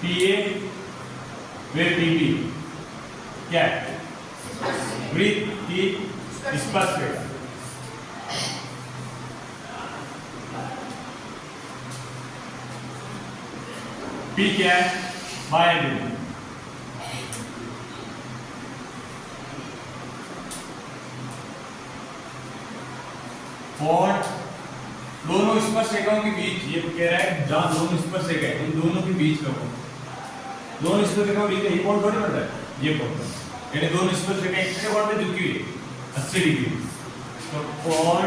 PA वे PP क्या है? वृत्त की स्पर्श रेखा। P क्या है? बाह्य बिंदु। और दोनों स्पर्श रेखाओं के बीच, ये कह रहा है जहां दोनों स्पर्श रेखा है उन दोनों के बीच का कोण, दोनों स्पर्श रेखाओं के बीच ये कोण थोड़ी बनता है, ये कोण, यानी दोनों स्पर्श रेखा एक कोण पे झुकी हुई है 80 डिग्री। तो कोण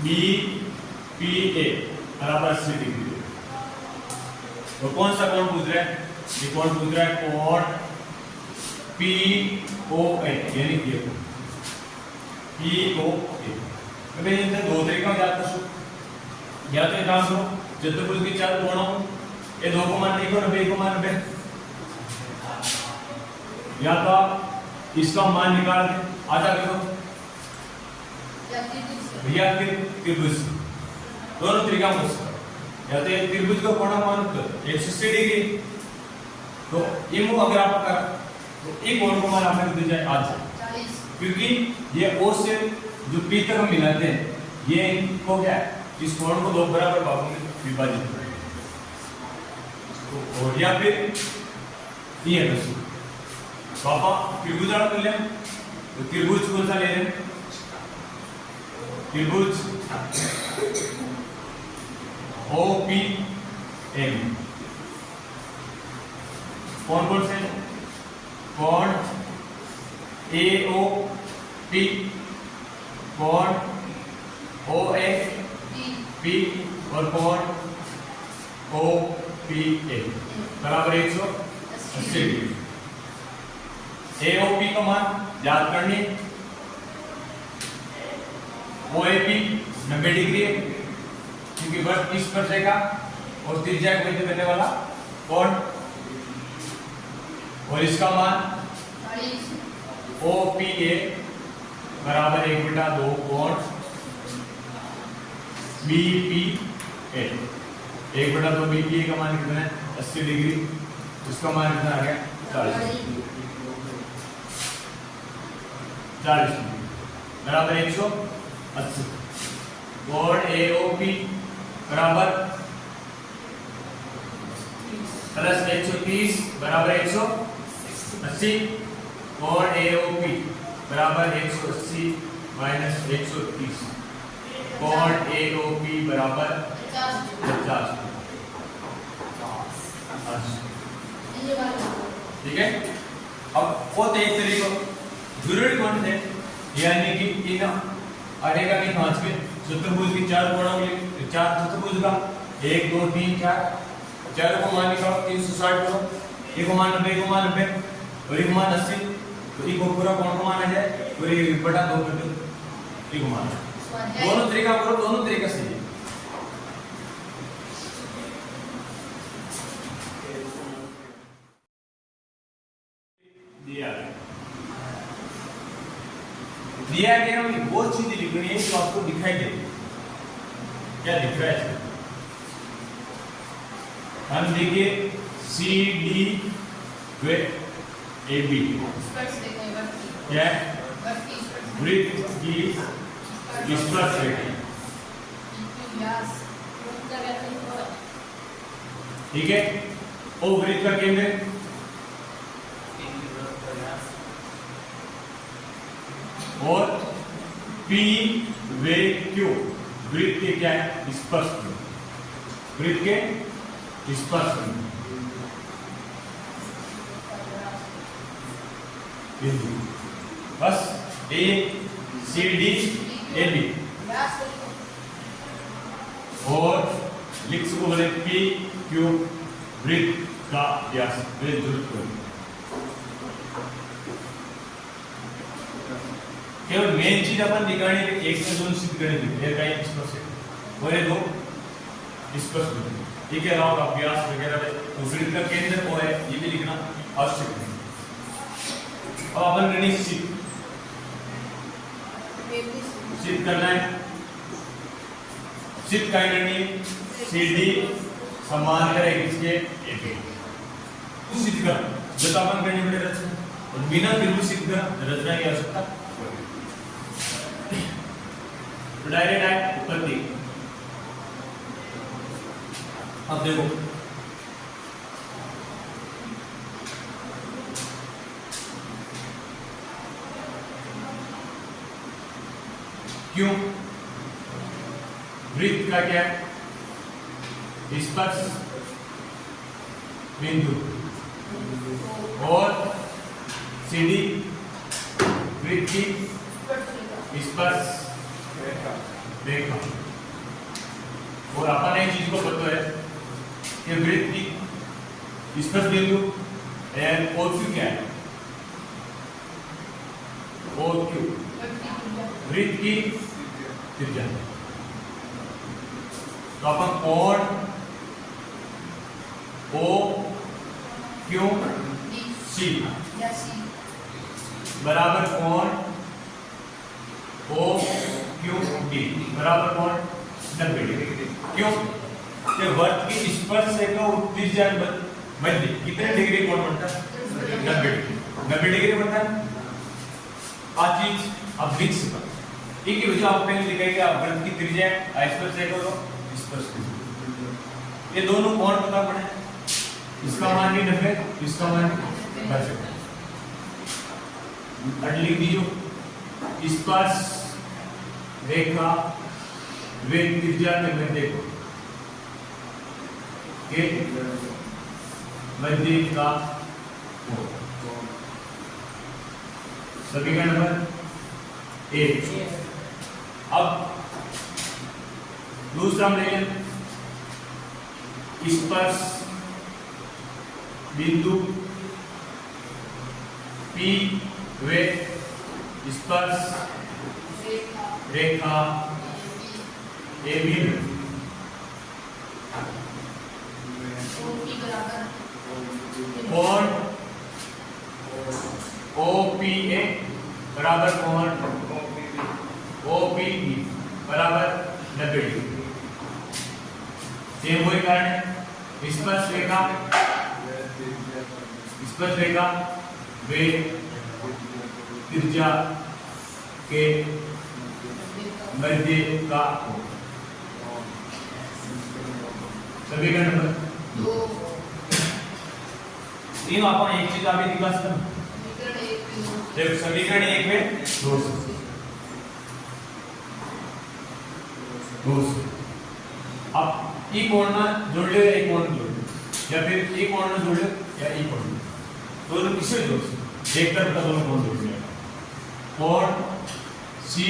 BPA बराबर 80 डिग्री। तो कौन सा कोण पूछ रहा है? ये कोण पूछ रहा है कोण POA, यानी ये कोण POA। अबे इनसे दो तरीका याद कर सकते, या तो काम करो चतुर्भुज के चार कोणों, ये दो को मान 1 और 90 को मान 90, या तो इसका मान निकाल के आधा करो या त्रिभुज, दोनों तरीका हो सकता है। या तो ये त्रिभुज का कोण मान 180 डिग्री, तो ये मुंह अगर आप करा तो एक कोण को मान आपने दे जाए आज, क्योंकि ये O से जो P तक हम मिलाते हैं ये इनको क्या है, इस कोण को दो बराबर भागों में विभाजित करें। तो और या फिर ये दोस्तों पापा त्रिभुज कर ले, तो त्रिभुज कौन सा ले रहे हैं? त्रिभुज OPM। कौन कौन से? कोण AOP, कोण OAP और कोण OPA बराबर 180 डिग्री। AOP का मान याद करनी, OAP 90 डिग्री है क्योंकि वृत्त की स्पर्श रेखा और त्रिज्या के मध्य बनने वाला कोण, और इसका मान OPA बराबर 1/2 कोण BPA। 1/2 BPA का मान कितना है? 80 डिग्री। उसका मान कितना आ गया? 40 डिग्री बराबर 180। कोण AOP बराबर प्लस 130 बराबर 180। कोण AOP बराबर 180 माइनस 130, कोण AOP बराबर 50। ठीक है। अब वो एक तरीका जरूरी कोण थे, यानी कि इन आरेखा के पांच में चतुर्भुज की चार कोणों के चार चतुर्भुज का 1 2 3 4 चारों को मान निकालो 360 करो, एक को मान 90, एक को मान 90 और एक को मान 80, तो एक को पूरा कोण को माना जाए और ये बटा 2 कर दो, एक को माना। दोनों तरीका करो, दोनों तरीका सही है। दिया गया हमें वो चीज लिखनी है जो आपको दिखाई दे। क्या दिख रहा है? हम देखिए CD वे AB क्या है? वृत्त की स्पर्श रेखा। ठीक है। O वृत्त का केंद्र और P वे Q वृत्त के क्या है? स्पर्श बिंदु, वृत्त के स्पर्श बिंदु। बस ACDAB और लिख सको बोले PQ वृत्त का व्यास जरूरत पड़ेगी। केवल मेन चीज अपन दिखाने के एक से दोनों सिद्ध करने की है, कहीं स्पर्श है और ये दो स्पर्श बिंदु। ठीक है, राव अभ्यास वगैरह में तो वृत्त का केंद्र वो है, ये भी लिखना आवश्यक है। अब अपन गणित सिद्ध करना है। सिद्ध क्या करनी है? CD समांतर है किसके? AB। तू सिद्ध कर जब अपन करने पड़े रचना और बिना त्रिभुज सिद्ध कर रचना की आवश्यकता तो डायरेक्ट है उत्पत्ति। अब देखो क्यों वृत्त का क्या स्पर्श बिंदु और सीडी वृत्त की स्पर्श रेखा और अपन एक चीज को पता है कि वृत्त की स्पर्श बिंदु एंड और क्यू क्या है और क्यू वृत्त की त्रिज्या। तो अपन कोण ओ क्यू सी बराबर कोण ओ क्यू डी बराबर कोण 90 डिग्री। क्यों कि वर्त की स्पर्श से का त्रिज्या मध्य कितने डिग्री कोण बनता है 90 डिग्री 90 डिग्री बनता है। आज चीज अब विक्स पर एक ही वजह आप पहले लिखेंगे वर्त की त्रिज्या स्पर्श से का स्पर्श ये दोनों कोण पता पड़े इसका मान भी 90 इसका मान भी लिख दीजिए स्पर्श रेखा वे त्रिज्या के मध्य के मध्य का सभी का नंबर 1। अब दूसरा हम लेंगे स्पर्श बिंदु P वे स्पर्श रेखा AB में कोण OPA बराबर कोण OPE बराबर 90 डिग्री। सेम वही कारण है स्पर्श रेखा वे त्रिज्या के मध्य का सभी का नंबर 2। तीन अपन एक चीज अभी दिखा सकते देखो समीकरण 1 में 2 अब ई कोण ना जोड़ ले एक कोण जोड़ ले या फिर एक कोण ना जोड़ ले या एक कोण दोनों किसे जोड़ सकते एक तरफ का दोनों कोण जोड़ ले कोण सी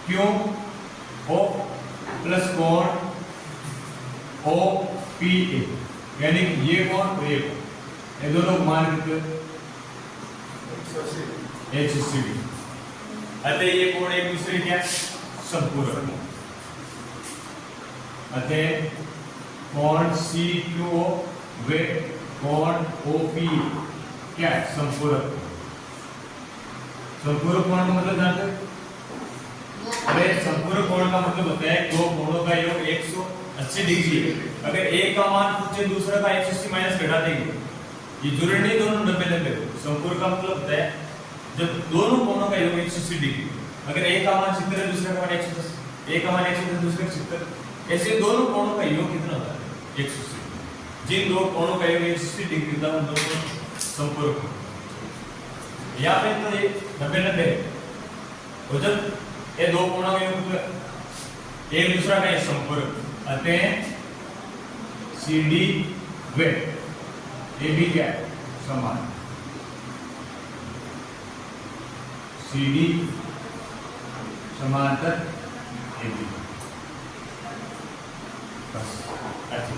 क्यू ओ प्लस कोण ओ पी ए यानी कि ये कोण और ये कोण ये दोनों मान कितने 180 डिग्री। अतः ये कोण एक दूसरे क्या संपूरक अतः कोण सी क्यू ओ वे कोण ओ पी क्या संपूरक। संपूरक कोण का मतलब जानते हो? अरे संपूरक कोण का मतलब होता है दो कोणों का योग 180 डिग्री है। अगर एक का मान पूछे दूसरा का 180 माइनस घटा देंगे ये जुड़े नहीं दोनों 90 संपूरक का मतलब होता है जब दोनों कोणों का योग 180 डिग्री अगर एक का मान 70 है दूसरे का मान 110 एक का मान 110 दूसरे का 70 ऐसे दोनों कोणों का योग कितना होता है 180। जिन दो कोणों का योग 180 डिग्री था उन दोनों संपूरक यहाँ पे तो ये 90 और जब ये दो कोणों का योग एक दूसरा का संपूरक अतः CD वे AB क्या है समान CD समांतर AB बस अच्छा।